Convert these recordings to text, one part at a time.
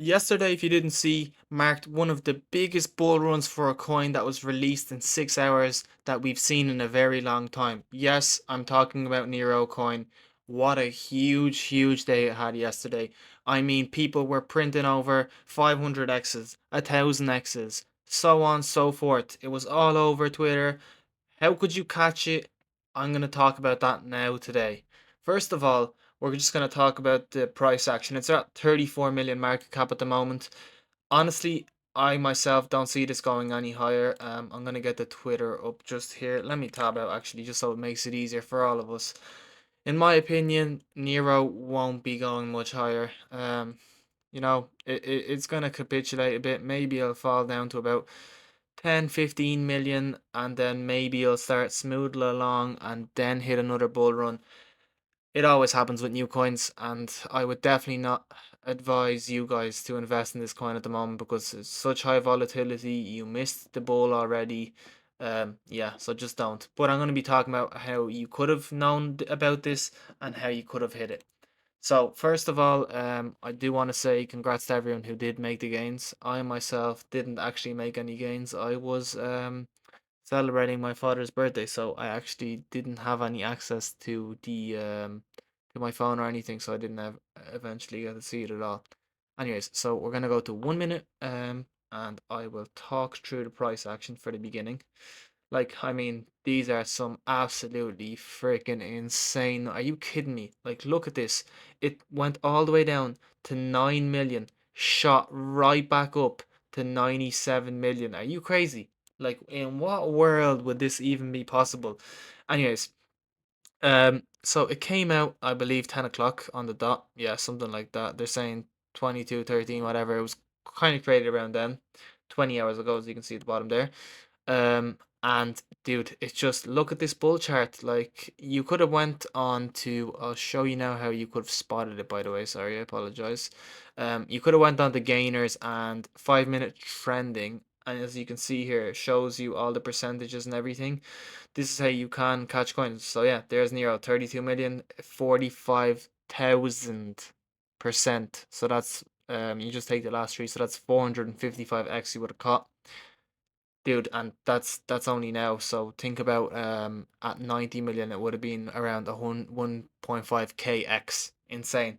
Yesterday, if you didn't see, marked one of the biggest bull runs for a coin that was released in 6 hours that we've seen in a very long time. Yes, I'm talking about Nero coin. What a huge, huge day it had yesterday. I mean, people were printing over 500 X's, 1,000 X's, so on, so forth. It was all over Twitter. How could you catch it? I'm going to talk about that now today. First of all, we're just going to talk about the price action. It's at 34 million market cap at the moment. Honestly, I myself don't see this going any higher. I'm going to get the Twitter up just here. Let me tab out actually, just so it makes it easier for all of us. In my opinion, Nero won't be going much higher. It's going to capitulate a bit. Maybe it'll fall down to about 10, 15 million, and then maybe it'll start smoothly along and then hit another bull run. It always happens with new coins, and I would definitely not advise you guys to invest in this coin at the moment because it's such high volatility. You missed the bull already. Yeah, so just don't. But I'm going to be talking about how you could have known about this and how you could have hit it. So first of all, I do want to say congrats to everyone who did make the gains. I myself didn't actually make any gains. I was celebrating my father's birthday, so I actually didn't have any access to my phone or anything, so I didn't have eventually get to see it at all. Anyways, so we're gonna go to 1 minute, and I will talk through the price action for the beginning. Like, I mean, these are some absolutely freaking insane. Are you kidding me? Like, look at this. It went all the way down to 9 million, shot right back up to 97 million. Are you crazy? Like, in what world would this even be possible? Anyways, so it came out, I believe, 10 o'clock on the dot. Yeah, something like that. They're saying 22:13, whatever. It was kind of created around then, 20 hours ago, as you can see at the bottom there. And dude, it's just look at this bull chart. Like you could have went on to. I'll show you now how you could have spotted it. By the way, sorry, I apologize. You could have went on to gainers and 5 minute trending, and as you can see here, it shows you all the percentages and everything. This is how you can catch coins. So yeah, there's Nero, 32 million, 45,000%. So that's you just take the last three, so that's 455x you would have caught. Dude, and that's only now. So think about at 90 million, it would have been around a 1.5k x. Insane.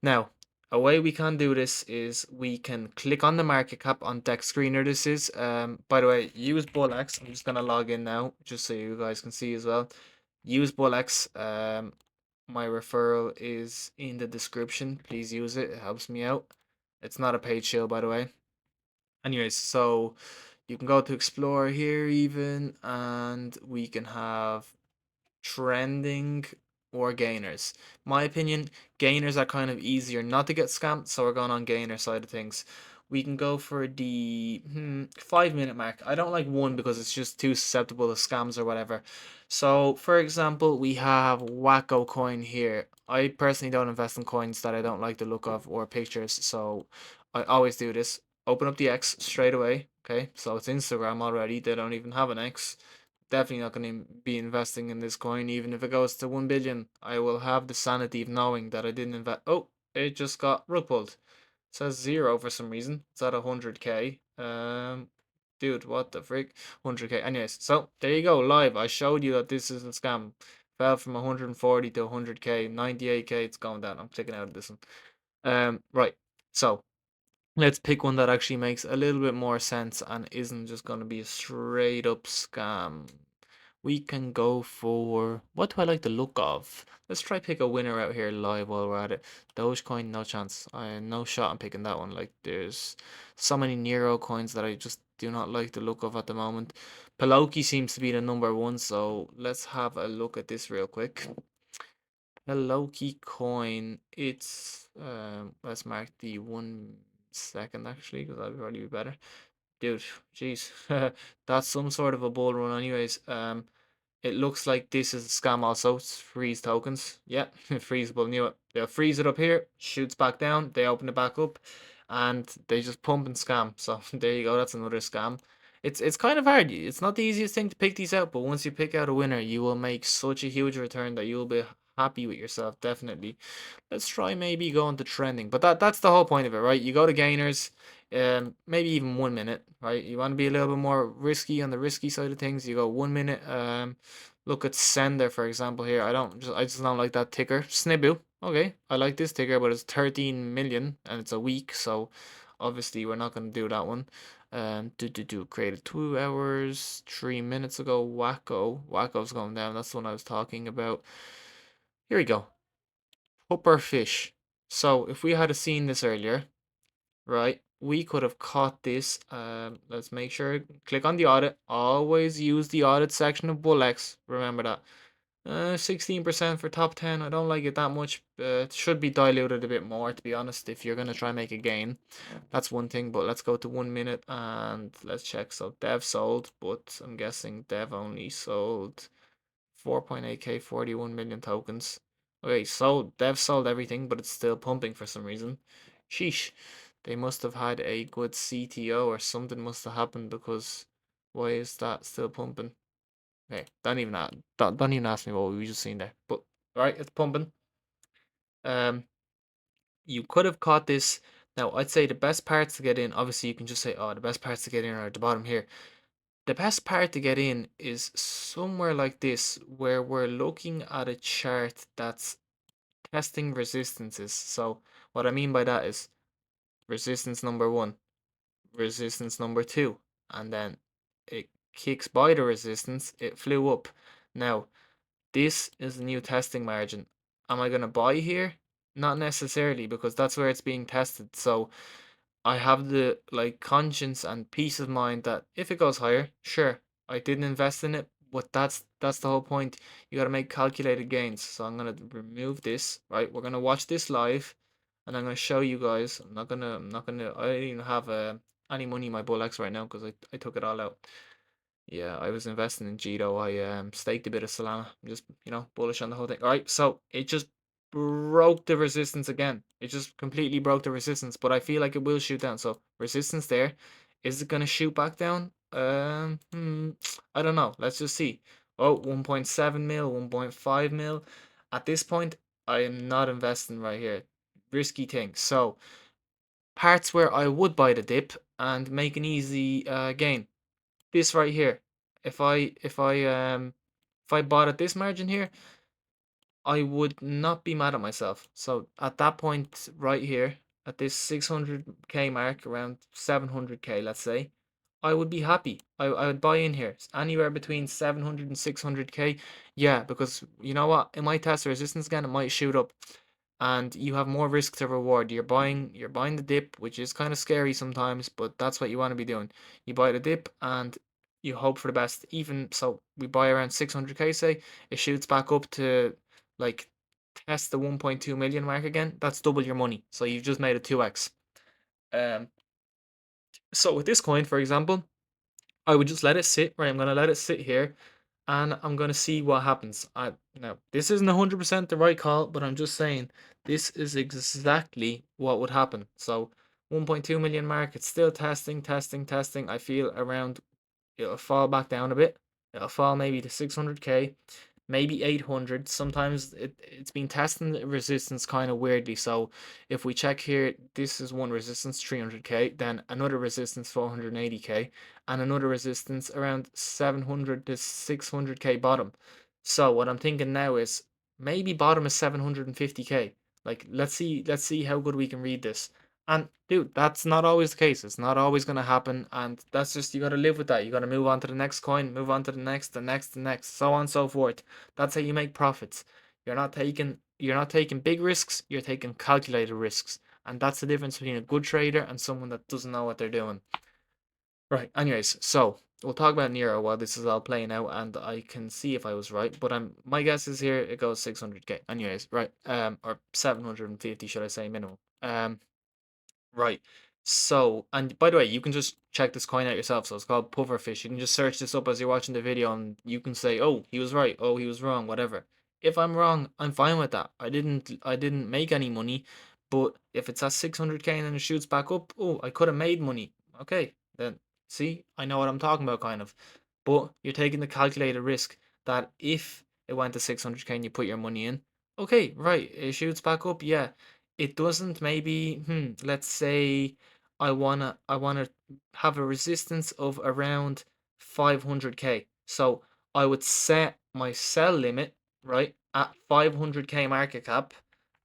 Now, a way we can do this is we can click on the market cap on deck screener. This is by the way, use BULLX. I'm just gonna log in now just so you guys can see as well. Use BULLX. My referral is in the description. Please use it. It helps me out. It's not a paid show, by the way. Anyways, so you can go to explore here even, and we can have trending or gainers. My opinion, gainers are kind of easier not to get scammed, so we're going on gainer side of things. We can go for the 5 minute mark. I don't like one because it's just too susceptible to scams or whatever. So, for example, we have Wacko coin here. I personally don't invest in coins that I don't like the look of or pictures, so I always do this. Open up the X straight away. Okay, so it's Instagram already. They don't even have an X. Definitely not going to be investing in this coin, even if it goes to 1 billion. I will have the sanity of knowing that I didn't invest. Oh, it just got rug pulled. It says zero for some reason. It's at 100k. Dude, what the frick? 100k. Anyways, so there you go, live. I showed you that this is a scam. Fell from 140 to 100k, 98k. It's going down. I'm clicking out of this one. Right. So let's pick one that actually makes a little bit more sense and isn't just going to be a straight up scam. We can go for what do I like the look of? Let's try pick a winner out here live while we're at it. Dogecoin, no chance. I no shot on picking that one. Like there's so many Nero coins that I just do not like the look of at the moment. BULLX seems to be the number one, so let's have a look at this real quick. BULLX coin. It's let's mark the 1 second actually, because that'd probably be better. Dude, jeez, that's some sort of a bull run, anyways. It looks like this is a scam also. It's freeze tokens. Yeah, freezable. Knew it. They'll freeze it up here, shoots back down, they open it back up, and they just pump and scam. So there you go. That's another scam. It's kind of hard. It's not the easiest thing to pick these out, but once you pick out a winner, you will make such a huge return that you'll be happy with yourself, definitely. Let's try maybe going to trending. But that's the whole point of it, right? You go to gainers, maybe even 1 minute, right? You want to be a little bit more risky on the risky side of things. You go 1 minute. Look at sender for example here. I just don't like that ticker. Snibu. Okay, I like this ticker, but it's 13 million and it's a week, so obviously we're not gonna do that one. Do created 2 hours, 3 minutes ago. Wacko's going down. That's the one I was talking about. Here we go. Hopper fish. So if we had seen this earlier, right, we could have caught this. Let's make sure, click on the audit. Always use the audit section of BULLX. Remember that. 16% for top 10. I don't like it that much. It should be diluted a bit more, to be honest, if you're going to try and make a gain. That's one thing, but let's go to 1 minute and let's check. So dev sold, but I'm guessing dev only sold 4.8k, 41 million tokens. Okay, so they've sold everything, but it's still pumping for some reason. Sheesh. They must have had a good CTO or something must have happened because why is that still pumping? Okay, don't even ask me what we just seen there. But alright, it's pumping. Um you could have caught this. Now I'd say the best parts to get in, obviously you can just say, oh, the best parts to get in are at the bottom here. The best part to get in is somewhere like this, where we're looking at a chart that's testing resistances. So what I mean by that is resistance number one, resistance number two, and then it kicks by the resistance, it flew up. Now, this is the new testing margin. Am I going to buy here? Not necessarily, because that's where it's being tested. So I have the like conscience and peace of mind that if it goes higher, sure, I didn't invest in it, but that's the whole point. You got to make calculated gains. So I'm gonna remove this. Right, we're gonna watch this live, and I'm gonna show you guys. I don't even have any money in my BULLX right now because I took it all out. Yeah, I was investing in Jito. I staked a bit of Solana. I'm just, bullish on the whole thing. All right, so it just broke the resistance again. It just completely broke the resistance, but I feel like it will shoot down. So resistance there. Is it gonna shoot back down? I don't know. Let's just see. Oh, 1.7 mil, 1.5 mil. At this point, I am not investing right here. Risky thing. So parts where I would buy the dip and make an easy gain. This right here. If I bought at this margin here, I would not be mad at myself. So at that point right here, at this 600k mark, around 700k, let's say, I would be happy. I would buy in here. It's anywhere between 700 and 600k. Yeah, because you know what? It might test the resistance again. It might shoot up, and you have more risk to reward. You're buying the dip, which is kind of scary sometimes, but that's what you want to be doing. You buy the dip and you hope for the best. Even so, we buy around 600k, say it shoots back up to like test the 1.2 million mark again. That's double your money. So you've just made a 2x. Um, so with this coin, for example, I would just let it sit. Right, I'm gonna let it sit here, and I'm gonna see what happens. Now this isn't 100% the right call, but I'm just saying this is exactly what would happen. So 1.2 million mark. It's still testing, testing, testing. I feel around it'll fall back down a bit. It'll fall maybe to 600k, maybe 800. Sometimes it's been testing the resistance kind of weirdly. So if we check here, this is one resistance 300k, then another resistance 480k, and another resistance around 700 to 600k bottom. So what I'm thinking now is maybe bottom is 750k. Like let's see how good we can read this. And dude, that's not always the case. It's not always gonna happen, and that's just you gotta live with that. You gotta move on to the next coin, move on to the next, so on and so forth. That's how you make profits. You're not taking big risks, you're taking calculated risks. And that's the difference between a good trader and someone that doesn't know what they're doing. Right, anyways, so we'll talk about Nero while this is all playing out, and I can see if I was right, but my guess is here it goes 600k. Anyways, right, or 750 should I say minimum. Right. So, and by the way, you can just check this coin out yourself. So it's called pufferfish. You can just search this up as you're watching the video, and you can say, "Oh, he was right. Oh, he was wrong. Whatever." If I'm wrong, I'm fine with that. I didn't make any money, but if it's at 600k and then it shoots back up, oh, I could have made money. Okay, then see, I know what I'm talking about, kind of. But you're taking the calculated risk that if it went to 600k and you put your money in, Okay, right. It shoots back up. Yeah. It doesn't maybe, let's say I wanna have a resistance of around 500k. So I would set my sell limit, right, at 500k market cap.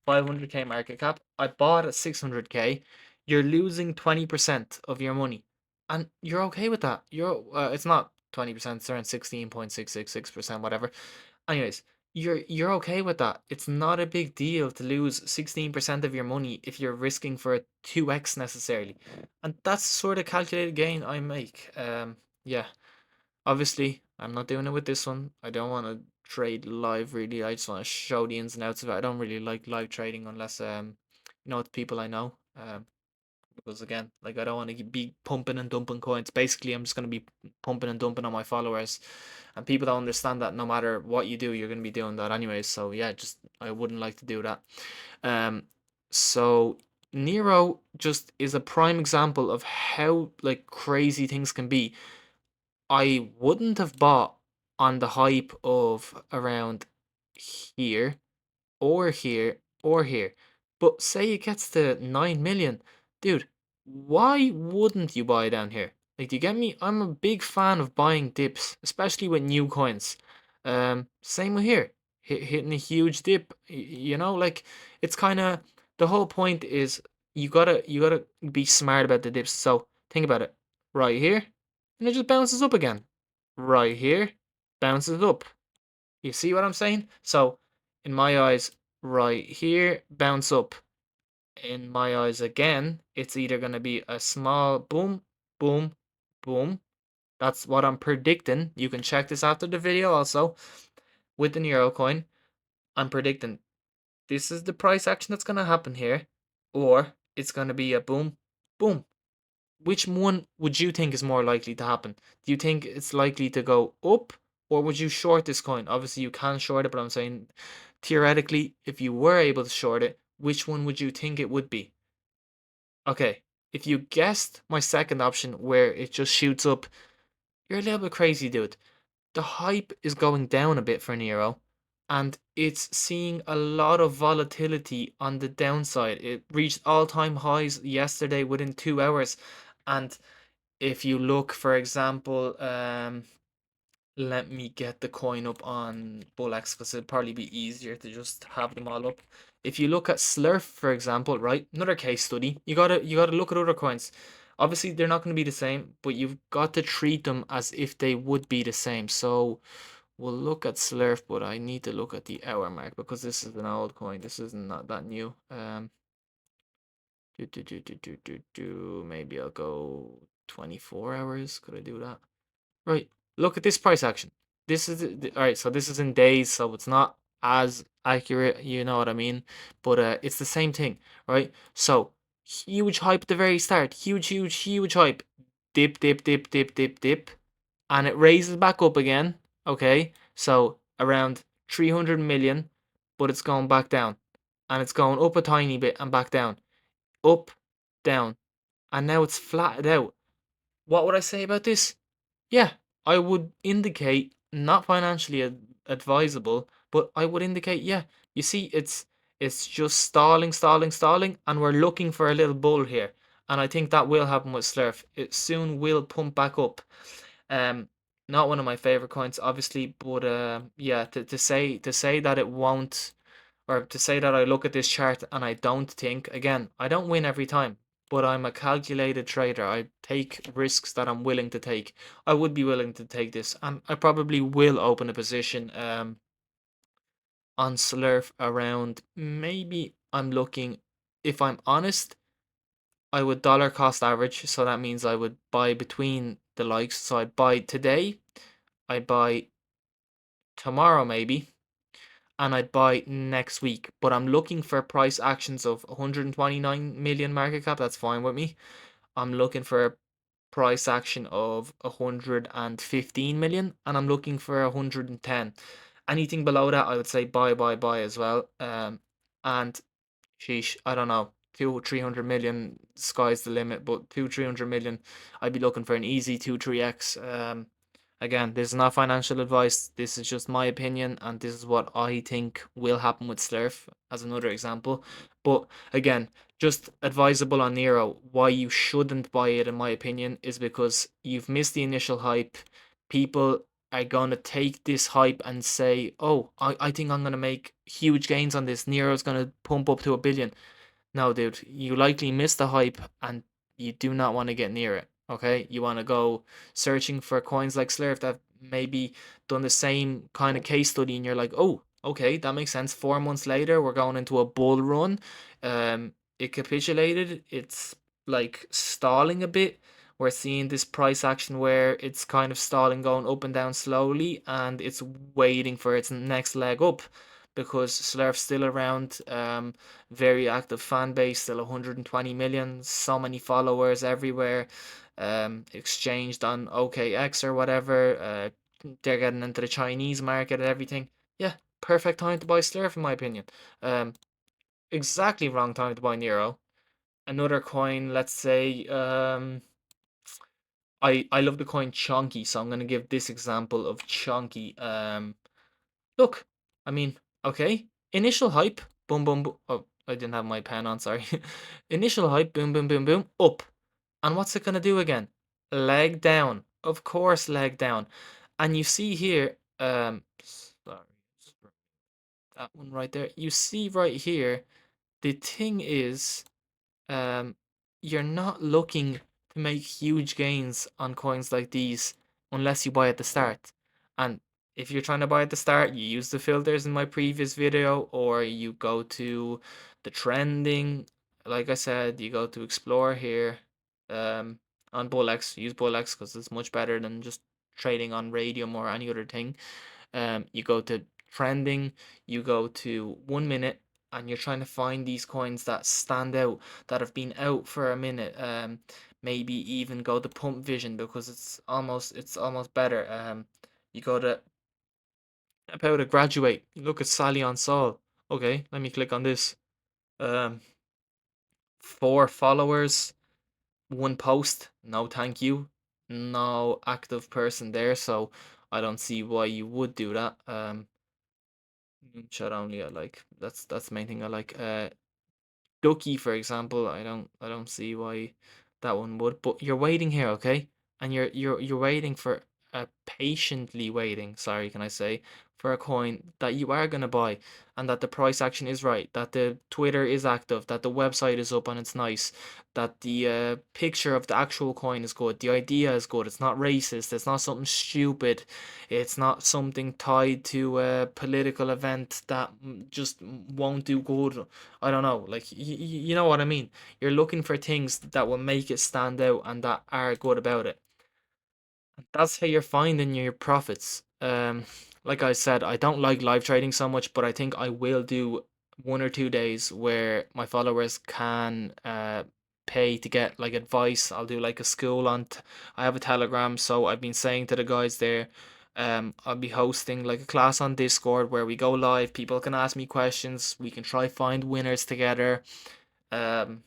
500k market cap. I bought at 600k. You're losing 20% of your money. And you're okay with that. It's not 20%, it's around 16.666%, whatever. Anyways, you're okay with that. It's not a big deal to lose 16% of your money if you're risking for a 2x necessarily. And that's the sort of calculated gain I make. Yeah. Obviously, I'm not doing it with this one. I don't want to trade live really. I just want to show the ins and outs of it. I don't really like live trading unless it's people I know. Because again, like I don't want to be pumping and dumping coins. Basically, I'm just going to be pumping and dumping on my followers, and people don't understand that no matter what you do, you're going to be doing that anyways. So yeah, just I wouldn't like to do that. Um, so Nero just is a prime example of how like crazy things can be. I wouldn't have bought on the hype of around here or here or here. But say it gets to 9 million, dude, why wouldn't you buy down here? Like, do you get me? I'm a big fan of buying dips, especially with new coins. Same with here, hitting a huge dip. Like it's kind of the whole point is you gotta be smart about the dips. So think about it, right here, and it just bounces up again. Right here, bounces up. You see what I'm saying? So, in my eyes, right here, bounce up. In my eyes, again, it's either going to be a small boom, boom, boom. That's what I'm predicting. You can check this after the video also with the Nero coin. I'm predicting this is the price action that's going to happen here, or it's going to be a boom, boom. Which one would you think is more likely to happen? Do you think it's likely to go up, or would you short this coin? Obviously, you can short it, but I'm saying theoretically, if you were able to short it, which one would you think it would be? Okay, if you guessed my second option where it just shoots up, you're a little bit crazy, dude. The hype is going down a bit for Nero, and it's seeing a lot of volatility on the downside. It reached all-time highs yesterday within 2 hours, and if you look, for example, let me get the coin up on BULLX because it'd probably be easier to just have them all up. If you look at Slurf, for example, right, another case study, you gotta look at other coins. Obviously, they're not going to be the same, but you've got to treat them as if they would be the same. So we'll look at Slurf, but I need to look at the hour mark because this is an old coin. This is not that new. Maybe I'll go 24 hours. Could I do that? Right. Look at this price action. This is all right. So this is in days, so it's not as accurate. You know what I mean? But it's the same thing, right? So huge hype at the very start. Huge, huge, huge hype. Dip, dip, dip, dip, dip, dip, and it raises back up again. Okay. So around 300 million, but it's going back down, and it's going up a tiny bit and back down, up, down, and now it's flattened out. What would I say about this? Yeah, I would indicate not financially advisable, but I would indicate, yeah, you see, it's just stalling, stalling, stalling, and we're looking for a little bull here. And I think that will happen with Slurf. It soon will pump back up. Um, Not one of my favorite coins, obviously, but yeah, to say that it won't, or to say that I look at this chart and I don't think, again, I don't win every time, but I'm a calculated trader. I take risks that I'm willing to take. I would be willing to take this, and I probably will open a position on Slurf around, maybe I'm looking, if I'm honest, I would dollar cost average, so that means I would buy between the likes. So I'd buy today, I'd buy tomorrow maybe, and I'd buy next week. But I'm looking for price actions of 129 million market cap. That's fine with me. I'm looking for a price action of 115 million, and I'm looking for 110. Anything below that, I would say buy, buy, buy as well. And sheesh, I don't know. 200-300 million, sky's the limit, but 200-300 million, I'd be looking for an easy 2-3x. Again, this is not financial advice. This is just my opinion, and this is what I think will happen with Slurf as another example. But again, just advisable on Nero. Why you shouldn't buy it, in my opinion, is because you've missed the initial hype. People are gonna take this hype and say, "Oh, I think I'm gonna make huge gains on this. Nero's gonna pump up to 1 billion." No, dude, you likely missed the hype and you do not want to get near it. Okay, you want to go searching for coins like Slurf that maybe done the same kind of case study, and you're like, oh, okay, that makes sense. 4 months later, we're going into a bull run. It capitulated. It's like stalling a bit. We're seeing this price action where it's kind of stalling, going up and down slowly, and it's waiting for its next leg up because Slurf's still around. Very active fan base, still 120 million, so many followers everywhere. Exchanged on OKX or whatever. They're getting into the Chinese market and everything. Yeah, perfect time to buy Slurf in my opinion. Um, exactly wrong time to buy Nero. Another coin, let's say, I love the coin Chonky, so I'm gonna give this example of Chonky. Look, I mean, okay. Initial hype, boom, boom, boom. Oh, I didn't have my pen on, sorry. Initial hype, boom, boom, boom, boom, up. And what's it gonna do again? Leg down. Of course, leg down. And you see here, sorry, that one right there. You see right here, the thing is, um, you're not looking to make huge gains on coins like these unless you buy at the start. And if you're trying to buy at the start, you use the filters in my previous video, or you go to the trending. Like I said, you go to explore here, on BULLX. Use BULLX because it's much better than just trading on Radium or any other thing. You go to trending, you go to 1 minute, and you're trying to find these coins that stand out, that have been out for a minute. Maybe even go to pump vision because it's almost better. You go to about to graduate. You look at Sally on Sol. Okay, let me click on this. Um, 4 followers, 1 post. No, thank you. No active person there, so I don't see why you would do that. Chat only. I like that's the main thing I like. Ducky, for example, I don't see why that one would. But you're waiting here, okay? And you're waiting for patiently waiting. Sorry, can I say, for a coin that you are gonna buy, and that the price action is right, that the Twitter is active, that the website is up and it's nice, that the picture of the actual coin is good, the idea is good. It's not racist. It's not something stupid. It's not something tied to a political event that just won't do good. I don't know, like you know what I mean. You're looking for things that will make it stand out and that are good about it. That's how you're finding your profits. Like I said, I don't like live trading so much, but I think I will do 1 or 2 days where my followers can pay to get like advice. I'll do like a school on. I have a Telegram, so I've been saying to the guys there, I'll be hosting like a class on Discord where we go live. People can ask me questions. We can try find winners together. Um,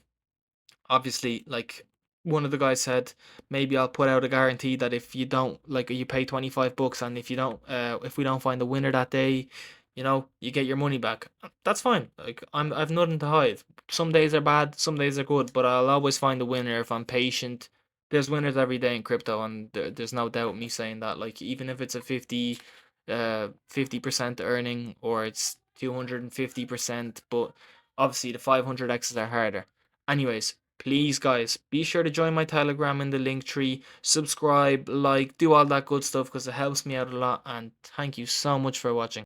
Obviously, like one of the guys said, maybe I'll put out a guarantee that if you don't, like, you pay 25 bucks, and if we don't find the winner that day, you get your money back. That's fine. Like, I've nothing to hide. Some days are bad, some days are good, but I'll always find a winner if I'm patient. There's winners every day in crypto, and there's no doubt me saying that. Like, even if it's a 50% earning, or it's 250%, but obviously the 500x's are harder. Anyways, please, guys, be sure to join my Telegram in the link tree. Subscribe, like, do all that good stuff because it helps me out a lot. And thank you so much for watching.